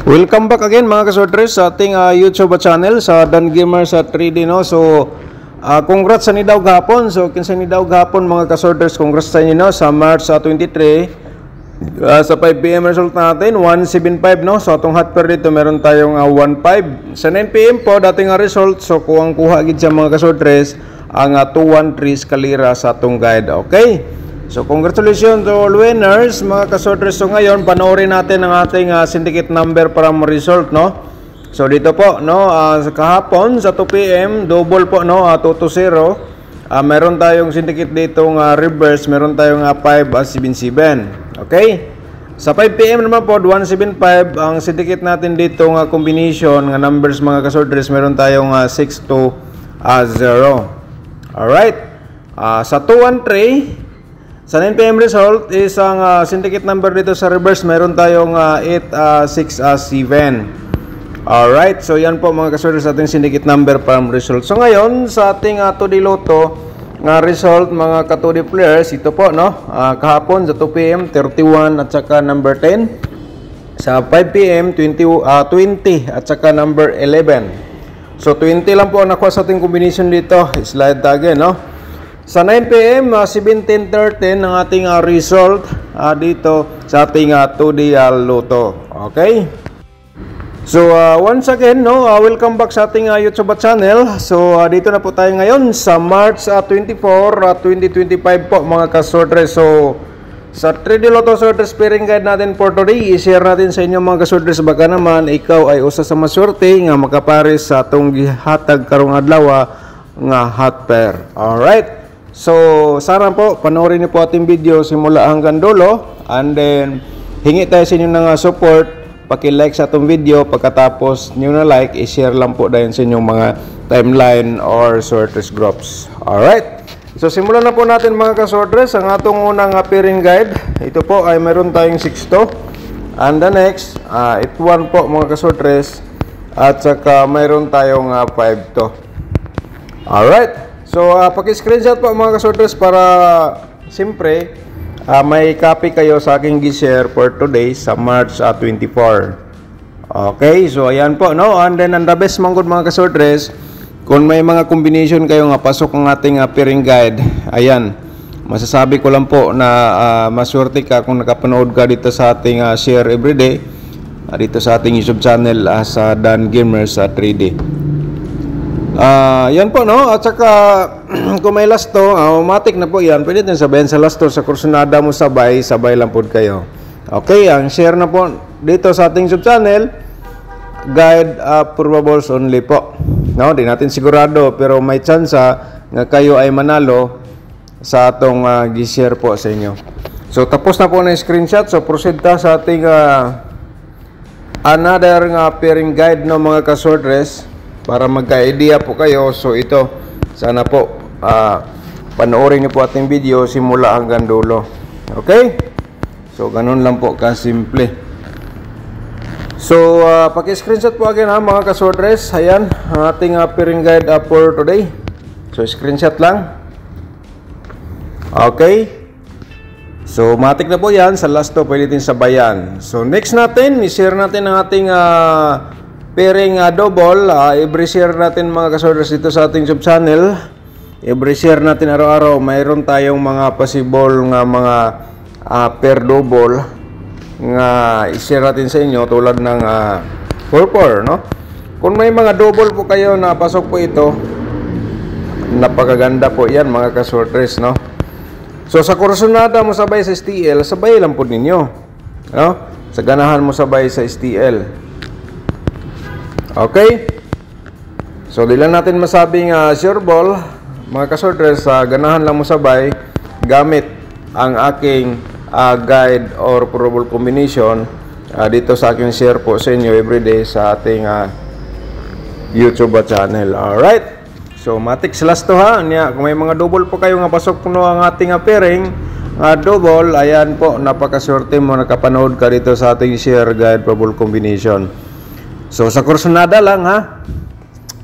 Welcome back again mga kasordres sa ating YouTube channel sa Dan Gamer sa 3D, no. So congrats sa ni daw gahapon. So kinsa ni daw gahapon mga kasordres, congrats sa inyo, no, sa March 23 sa 5 PM result natin 175, no. So atong hot pair dito meron tayong 15 sa 9 PM po dating result. So kuha gid sa mga kasordres ang 213 kalira sa atong guide. Okay, so congratulations to all winners mga kasordres. So ngayon panoorin natin ang ating syndicate number para ma-result, no. So dito po, no, sa kahapon sa 2 PM double po, no, 220. Meron tayong syndicate dito reverse, meron tayong 577. Okay, sa 5 PM naman po 175 ang syndicate natin dito combination ng numbers mga kasordres, meron tayong 620. Alright, sa 213 sa 9 PM result is ang syndicate number dito sa reverse, meron tayong 867. Alright, so yan po mga kasordres sa ating syndicate number from result. So ngayon sa ating 2D Lotto result mga ka-2D players, ito po, no, kahapon sa 2 PM 31 at saka number 10, sa 5 PM 20 at saka number 11. So 20 lang po ang nakuha sa ating combination dito. Slide again, no. Sa 9 PM 17-13 ang ating result dito sa ating 2D Lotto. Okay, so once again, no, welcome back sa ating YouTube channel. So dito na po tayo ngayon sa March 24, 2025 po mga kasordres. So sa 3D Lotto Sorters pairing guide natin for today, i-share natin sa inyo mga kasordres, baka naman ikaw ay usa sa maswerte nga makapares sa atong gihatag karong adlaw nga hot pair. Alright, so sana po panoorin niyo po ating video simula hanggang dulo, and then hingi tayo sa inyo ng support. Paki-like sa atong video, pagkatapos niyo na like, i-share lang po dahil sa inyong mga timeline or sorters groups. Alright, so simulan na po natin mga kasordres ang atong unang pairing guide. Ito po ay meron tayong 6 and the next 81 po mga kasordres, at saka mayroon tayong 5 to. Alright, so paki-screenshot po mga kasordres para siyempre may copy kayo sa aking gi-share for today sa March 24. Okay, so ayan po, no, and then ang the best man good mga kasordres, kung may mga combination kayo nga pasok ang ating pairing guide, ayan, masasabi ko lang po na maswerte ka kung nakapanood ka dito sa ating share everyday dito sa ating YouTube channel sa Dan Gamer sa 3D. Yan po, no, at saka kung may last to, automatic na po yan, pwede din sabayan sa last to, sa kursunada mo sabay lang po kayo. Okay, ang share na po dito sa ating YouTube channel, guide probables only po, no, di natin sigurado pero may chance nga kayo ay manalo sa atong gi-share po sa inyo. So tapos na po na yung screenshot, so proceed ta sa ating another pairing guide, no mga kasordres, para magka-idea po kayo. So ito, sana po panoorin niyo po ating video simula hanggang dulo. Okay, so ganun lang po kasimple. So paki-screenshot po again mga kasordres. Ayan ang ating pairing guide for today. So screenshot lang. Okay, so matik na po yan. Sa last to pwede din sabayan. So next natin, i-share natin ang ating pairing double. Every share natin mga kasordres dito sa ating YouTube channel, every share natin araw-araw mayroon tayong mga possible nga mga pair double nga i-share natin sa inyo, tulad ng 4-4, no. Kung may mga double po kayo na pasok po ito, napakaganda po yan mga kasordres, no. So sa kursunada mo sabay sa STL, sabay lang po ninyo, no, sa ganahan mo sabay sa STL. Okay, so di lang natin masabing sure ball mga kasordres, ganahan lang mo sabay gamit ang aking guide or probable combination dito sa aking share po sa inyo everyday sa ating YouTube channel. Alright, so matik last to niya. Kung may mga double po kayo nga pasok po ang ating pairing double, ayan po, napakaswerte mo nakapanood ka dito sa ating share guide probable combination. So sa kursunada lang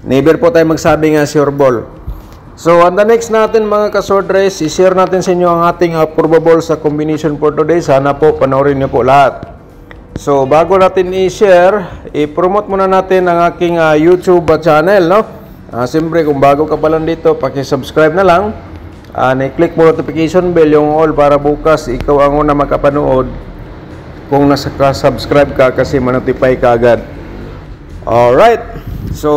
never po tayo magsabi nga sure ball. So on the next natin mga kasordres, i-share natin sa inyo ang ating probable sa combination for today. Sana po panoorin niyo po lahat. So bago natin i-share, i-promote muna natin ang aking YouTube channel, no? Siyempre kung bago ka pa lang dito, paki-subscribe na lang. I-click mo notification bell yung all para bukas ikaw ang una makapanood kung nasa-subscribe ka kasi ma-notify ka agad. Alright. So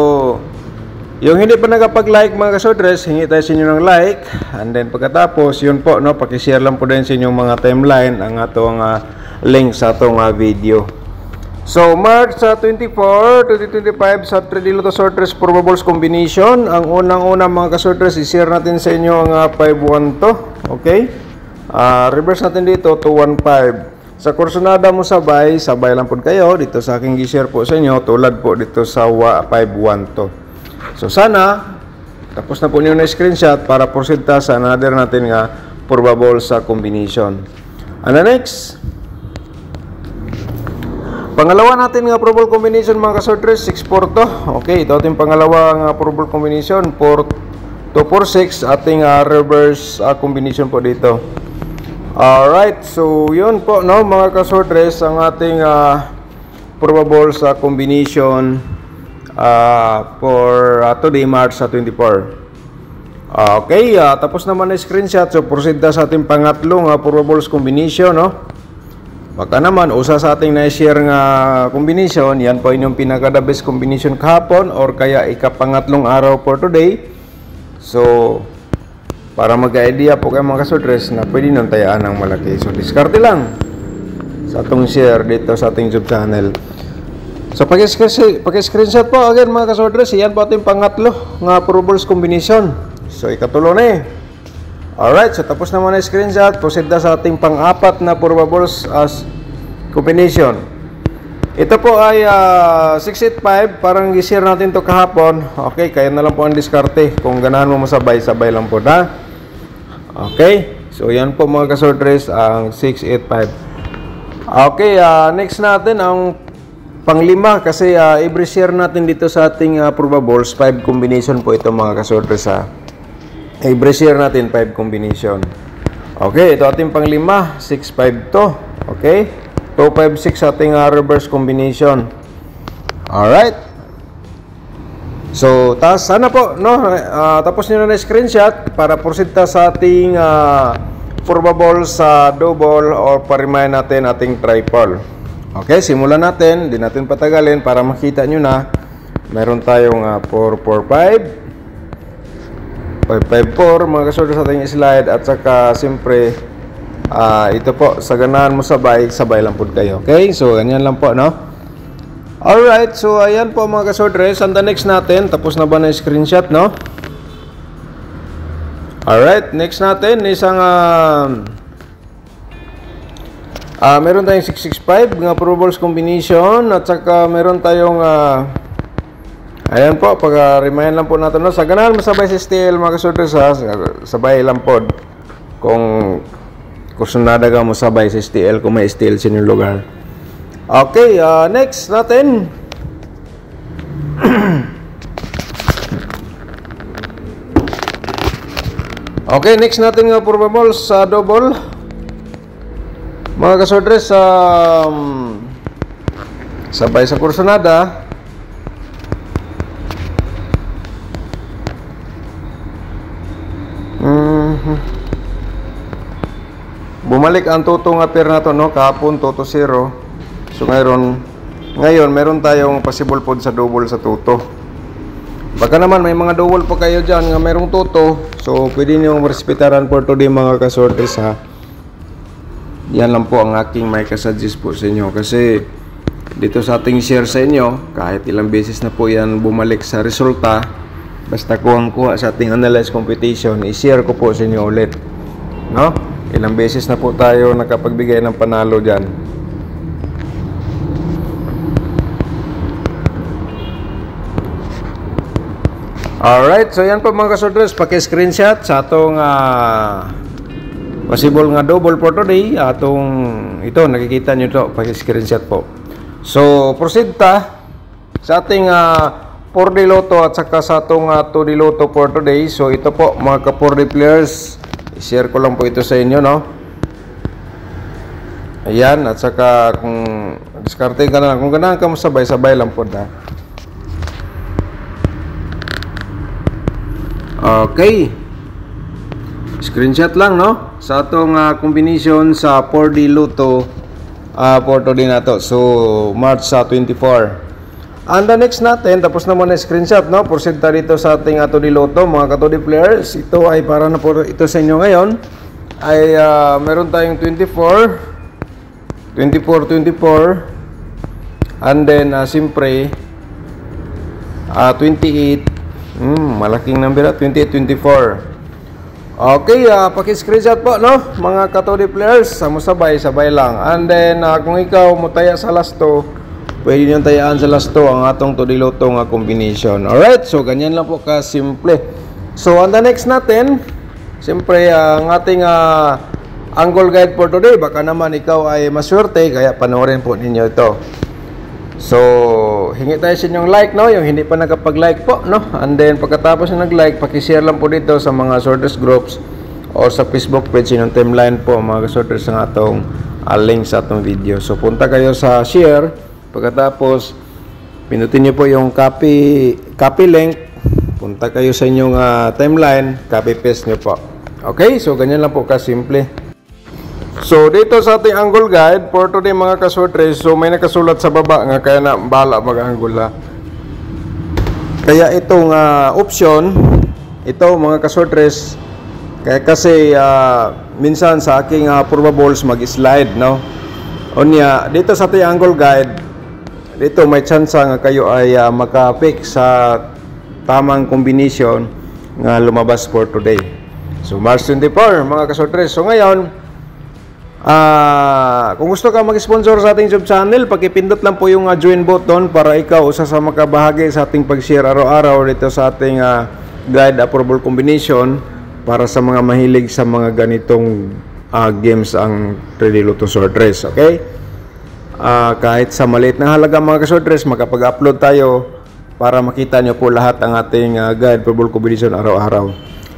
yung hindi pa nakapag-like mga kasodres, hingi tayo sa inyo ng like. And then pagkatapos, yun po, no, paki-share lang po din sa inyong mga timeline ang atong link sa atong video. So, March 24, 2025 sa 3D Lotto Sortress Probables Combination. Ang unang-una mga kasortress, i-share natin sa inyo ang 5-1 to. Okay? Reverse natin dito, 2-1-5. Sa kursunada mo sabay lang po kayo. Dito sa aking i-share po sa inyo, tulad po dito sa 5-1 to. So, sana, tapos na po niyo na screenshot para proceed ta sa another natin nga probable sa combination. And the next, pangalawa natin nga probable combination mga kasortress, 6-4 to. Okay, ito ating pangalawang probable combination, 4-2-4-6, ating reverse combination po dito. Alright, so yun po, no, mga kasortress, ang ating probable sa combination for today, March 24. Okay, tapos naman na screenshot. So proceed na sa ating pangatlong probables combination, no? Baka naman usa sa ating na-share nga combination, yan po inyong pinaka the best combination kahapon or kaya ikapangatlong araw for today. So para mag-idea po kayo mga kasortress na pwede nang tayaan ng malaki. So diskarte lang sa atong share dito sa ating YouTube channel. So pag-screenshot po again mga kasortress, yan po ating pangatlo nga probables combination. So ikatulo na eh. Alright, so tapos naman na screenshot, proceed na sa ating pang-apat na probables as combination. Ito po ay 685, parang i-share natin to kahapon. Okay, kaya na lang po ang diskarte. Kung ganahan mo masabay-sabay lang po na. Okay, so yan po mga kasortress ang 685. Okay, next natin ang panglima kasi every share natin dito sa ating probables 5 combination po ito mga kasortress every share natin 5 combination. Okay, ito ating panglima, 6-5 to. Okay, 2-5-6 ating reverse combination. Alright. So, sana po, no, tapos nyo na screenshot para proceed ta sa ating probable sa double or parimahin natin ating triple. Okay, simulan natin, di natin patagalin para makita nyo na meron tayong 4-4-5 5-5-4 mga kasortress sa ating slide at saka siyempre ito po, sa ganahan mo sabay lang po kayo. Okay, so ganyan lang po, no? Alright, so ayan po mga kasortress, and the next natin, tapos na ba na screenshot, no? Alright, next natin isang meron tayong 665 nga probables combination at saka meron tayong ayan po, pag-remind lang po natin, no? Sa ganahan masabay si STL mga kasortress, sabay lang po kung kursunada ka mo sabay si STL kung may STL sa inyong lugar. Okay, next natin okay, next natin nga probable sa double mga kasortress, sabay sa kursunada. Bumalik ang toto nga pair na to, no? Kahapon toto 0. So ngayon meron tayong possible pod sa double sa toto. Baka naman may mga double po kayo dyan nga merong toto. So pwede nyo marespetaran for today mga kasortress ha. Yan lang po ang aking may kasuggest po sa inyo. Kasi dito sa ating share sa inyo, kahit ilang beses na po yan bumalik sa resulta, basta kuha sa ating analyze computation, i-share ko po sa inyo ulit, no? Ilang beses na po tayo nakapagbigay ng panalo dyan. Alright, so yan po mga kasortress, paki-screenshot sa atong possible nga double for today. Ito, nakikita nyo to, paki-screenshot po. So, proceed ta sa ating 4D Lotto at saka sa atong 2D Lotto for today. So, ito po mga ka-4D players, i-share ko lang po ito sa inyo, no? Ayan, at saka kung diskarte ka na lang, kung ganahan ka mo sabay-sabay lang po da. Okay. Screenshot lang, no? Sa atong combination sa 4D Lotto for today na to. So, March 24. And the next natin, tapos naman na screenshot, no? Proceed tayo dito sa ating 2D Lotto, mga ka-2D players. Ito ay para na po ito sa inyo ngayon. Ay meron tayong 24, and then siyempre 28, malaking number, 28, 24. Okay, paki-screenshot po, no, mga ka-2D players, sabay lang. And then kung ikaw mo taya sa lasto, pwede nyo tayaan sa lasto ang atong 2D Lotto nga combination. Alright, so ganyan lang po ka-simple. So on the next natin, siyempre ang ating angle guide for today, baka naman ikaw ay maswerte, kaya panoorin po ninyo ito. So, hingi tayo sa inyong like, no? Yung hindi pa nakapag-like po, no? And then, pagkatapos na nag-like, pakishare lang po dito sa mga sorters groups o sa Facebook page, yung timeline po, mga sorters ng atong link sa atong video. So, punta kayo sa share, pagkatapos, pinutin nyo po yung copy link, punta kayo sa inyong timeline, copy-paste nyo po. Okay? So, ganyan lang po ka-simple. So, dito sa ating angle guide for today, mga ka-sortres, so may nakasulat sa baba nga kaya na bahala mag-angle ha. Kaya itong option, ito mga ka-sortres, kaya kasi minsan sa aking probables mag-slide, no? Onya, dito sa ating angle guide, dito may chance nga kayo ay maka-pick sa tamang combination nga lumabas for today. So, March 24, mga ka-sortres. So, ngayon, kung gusto ka mag-sponsor sa ating YouTube channel, pakipindot lang po yung join button para ikaw usa sa makabahagi sa ating pag-share araw-araw dito sa ating guide approval combination para sa mga mahilig sa mga ganitong games ang 3D Lotto Sortress. Okay? Kahit sa maliit na halaga, mga ka-sortress, makapag-upload tayo para makita nyo po lahat ang ating guide approval combination araw-araw.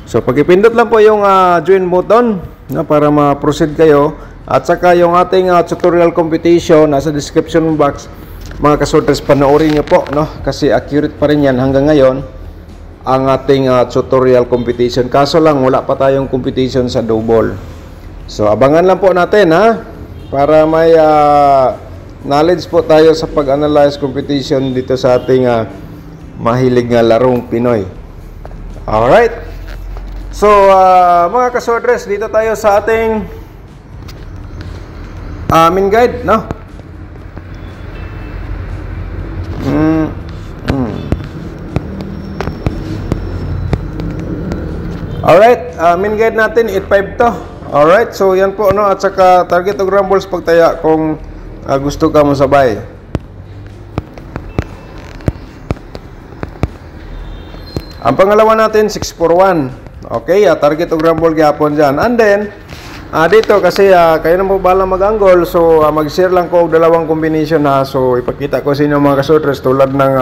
So, pakipindot lang po yung join button para ma-proceed kayo. At saka yung ating tutorial competition nasa description box, mga ka-sorters, panoorin nyo po, no? Kasi accurate pa rin yan hanggang ngayon ang ating tutorial competition. Kaso lang wala pa tayong competition sa double. So abangan lang po natin, ha, para may knowledge po tayo sa pag-analyze competition dito sa ating mahilig nga larong Pinoy. Alright. So mga ka-sorters, dito tayo sa ating main guide, no? Alright, main guide natin 8.5 to. Alright, so yan po, no? At saka target o grumbles pagtaya kung gusto ka mo sabay. Ang pangalawa natin 641. Okay, target o grumble gyapon dyan. And then dito kasi kayo na po balang mag-angle, so mag-share lang ko dalawang combination na. So ipakita ko sa inyo, mga ka-sorters, tulad ng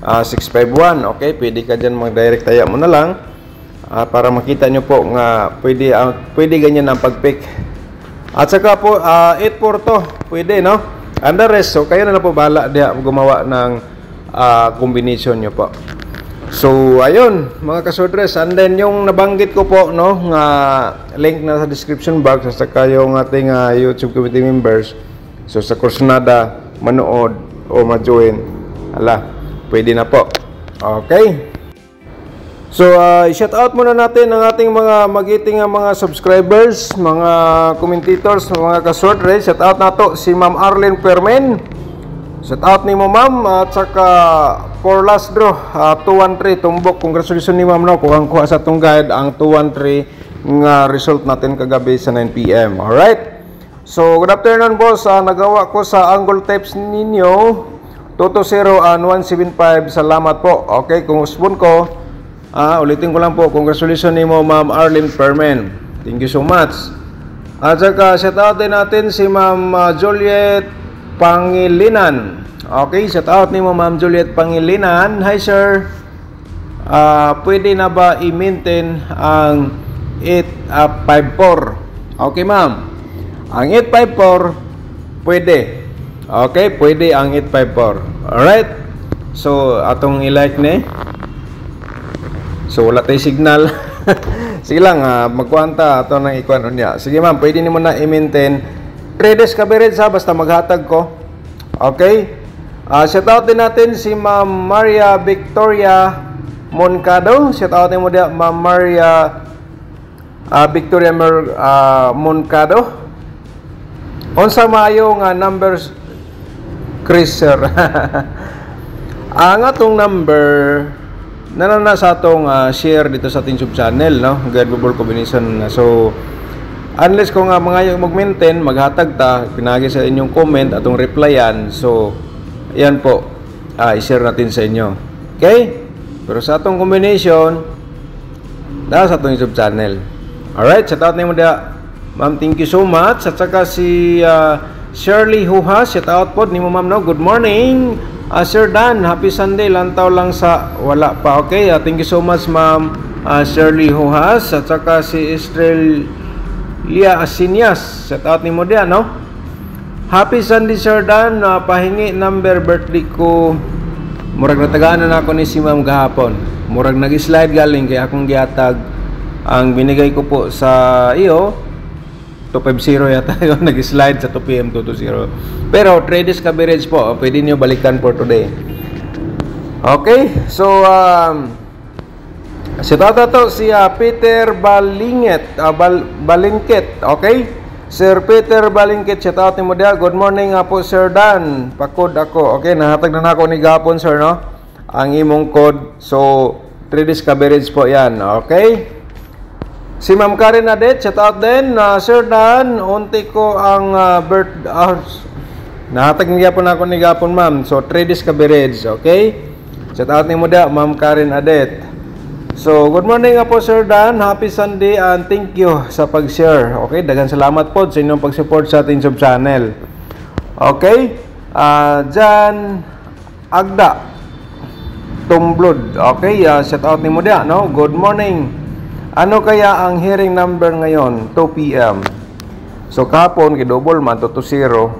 651. Okay, pwede ka dyan mag-direct taya mo na lang para makita nyo po nga pwede ganyan ang pag-pick. At saka po 84 to, pwede, no? And the rest, so kayo na po bahala diha gumawa ng combination nyo po. So, ayun, mga ka-sorters. And then, yung nabanggit ko po, no, nga link na sa description box, at saka yung ating YouTube community members. So, sa Kursonada, manood o ma-join, pwede na po. Okay? So, i-shout out muna natin ang ating mga magiting mga subscribers, mga commentators, mga ka-sorters. Shout out na to si Ma'am Arlene Permen. Shout out ni mo, ma'am. At saka for last draw 213 tumbok. Congratulations ni ma'am, no, kuha sa itong guide ang 213 nga result natin kagabi sa 9 PM. Alright, so good afternoon, boss. Nagawa ko sa angle types ninyo 220 and 175. Salamat po. Okay, kung spoon ko, ulitin ko lang po, congratulations ni mo, ma'am Arlene Permen. Thank you so much. At saka shout out din natin si ma'am Juliet Pangilinan. Okay, shout out ni mo, ma'am Juliet Pangilinan. Hi sir, pwede na ba i-maintain ang 854? Okay ma'am, Ang 854 pwede. Okay, pwede ang 854. Alright. So atong i-like ni. So wala tay signal. Sige lang, magkuanta ato nang ikuan niya. Sige ma'am, pwede nimo na i-maintain 3 days coverage ha, basta maghatag ko. Okay? Shout out din natin si Ma'am Maria Victoria Moncado. Shout out din mo dia Ma'am Maria Victoria Moncado. Unsa maayo nga numbers Chris sir. Ang atong number na sa atong share dito sa ating YouTube channel, no? Guidable combination. So unless kung mga mag-maintain, maghatag ta, pinagi sa inyong comment atong replyan. So yan po, i-share natin sa inyo. Okay? Pero sa atong combination sa atong YouTube channel. Alright, shout out nimo dia ma'am, thank you so much. At saka si Shirley Huhas, shout out po nimo ma'am, no? Good morning Sir Dan, happy Sunday, lantaw lang sa wala pa. Okay, thank you so much ma'am Shirley Huhas. At saka si Israel Lia Asinias, shout out nimo dia, no? Happy Sunday Sir Dan, pahingi number birthday ko. Murag natagaan na ako ni si ma'am gahapon. Murag nag-slide galing kay akong gihatag. Ang binigay ko po sa iyo 250 yata yun, nag-slide sa 2 PM 220. Pero 3 days coverage po, pwede niyo balikan for today. Okay, so si tata to si Peter Balingket, okay? Sir Peter Balingket, shout out nimo dia. Good morning po Sir Dan, pakod ako. Okay, nahatag na ako ni gapon sir, no? Ang imong code. So 3 days coverage po yan, okay? Si Ma'am Karen Adet, shout out din. Sir Dan, unti ko ang nahatag niya po na ako ni gapon ma'am. So 3 days coverage, okay? Shout out nimo dia Ma'am Karen Adet. So good morning po Sir Dan, happy Sunday and thank you sa pag-share. Okay, daghang salamat po sa inyong pag-support sa ating YouTube channel. Okay? Jan Agda Tumblod. Okay, shout out nimo dia, no? Good morning. Ano kaya ang hearing number ngayon? 2 PM. So kahapon double man to 0.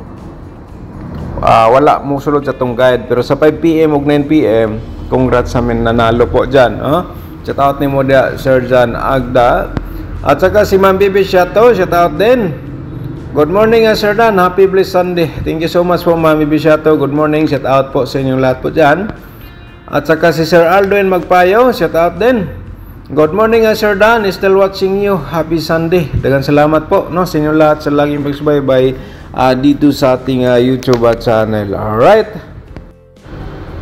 Wala mo sulod sa tong guide, pero sa 5 PM ug 9 PM, congrats sa amin nanalo po diyan, Shout out ni mo dia Sir Jan Agda. At saka si Ma'am Bibi Shato, shout out din. Good morning Sir Dan, happy blessed Sunday. Thank you so much po Ma'am Bibi Shato. Good morning, shout out po sa inyong lahat po dyan. At saka si Sir Aldoin Magpayo, shout out din. Good morning Sir Dan, still watching you. Happy Sunday. Daghang salamat po, no, sa inyong lahat sa laging pagsubaybay dito sa ating YouTube channel. Alright.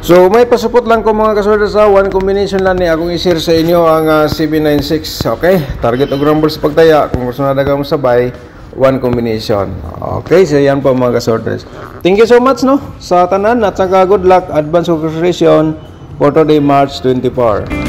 So may pasupot lang ko mga kasorda sa one combination lang ni akong i-share sa inyo ang 796. Okay, target og number sa pagtaya kung gusto na dagang sabay one combination. Okay, so yan po mga kasordas. Thank you so much, no, sa tanan, at saka good luck, advance congratulations for today March 24.